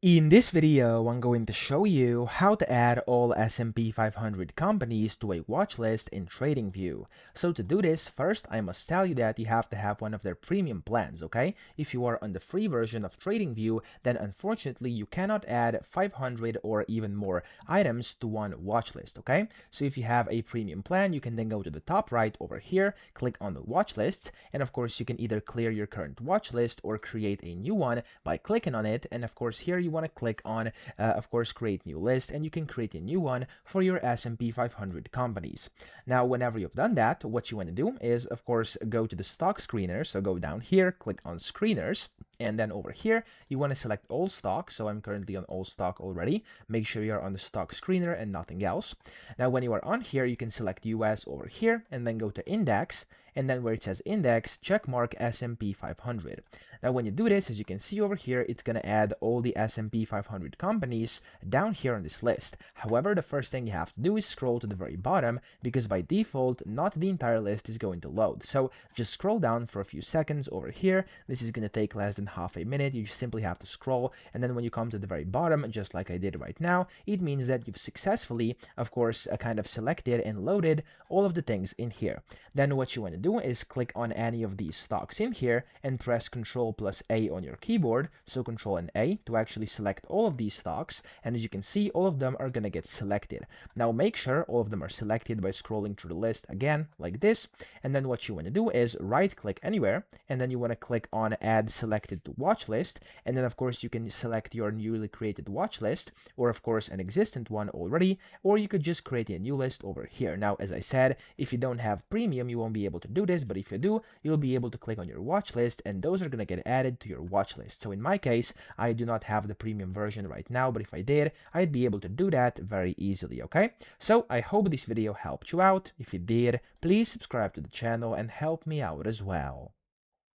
In this video, I'm going to show you how to add all S&P 500 companies to a watch list in TradingView. So to do this, first I must tell you that you have to have one of their premium plans, okay? If you are on the free version of TradingView, then unfortunately you cannot add 500 or even more items to one watch list, okay? So if you have a premium plan, you can then go to the top right over here, click on the watch lists, and of course you can either clear your current watch list or create a new one by clicking on it. And of course here you want to click on of course create new list, and you can create a new one for your S&P 500 companies. Now whenever you've done that, what you want to do is of course go to the stock screener. So go down here, click on screeners, and then over here you want to select all stock. So I'm currently on all stock already. Make sure you're on the stock screener and nothing else. Now when you are on here, you can select US over here and then go to index, and then where it says index, check mark S&P 500. Now when you do this, as you can see over here, it's going to add all the S&P 500 companies down here on this list. However, the first thing you have to do is scroll to the very bottom, because by default not the entire list is going to load. So just scroll down for a few seconds over here. This is going to take less than half a minute. You just simply have to scroll, and then when you come to the very bottom, just like I did right now, it means that you've successfully of course kind of selected and loaded all of the things in here. Then what you want to do is click on any of these stocks in here and press Ctrl+A on your keyboard, so Ctrl and A to actually select all of these stocks, and as you can see, all of them are going to get selected. Now make sure all of them are selected by scrolling through the list again like this, and then what you want to do is right click anywhere, and then you want to click on add selected to watch list, and then of course you can select your newly created watch list, or of course an existent one already, or you could just create a new list over here. Now as I said, if you don't have premium you won't be able to do this, but if you do, you'll be able to click on your watch list and those are going to get added to your watch list. So in my case, I do not have the premium version right now, but if I did, I'd be able to do that very easily, okay? So I hope this video helped you out. If it did, please subscribe to the channel and help me out as well.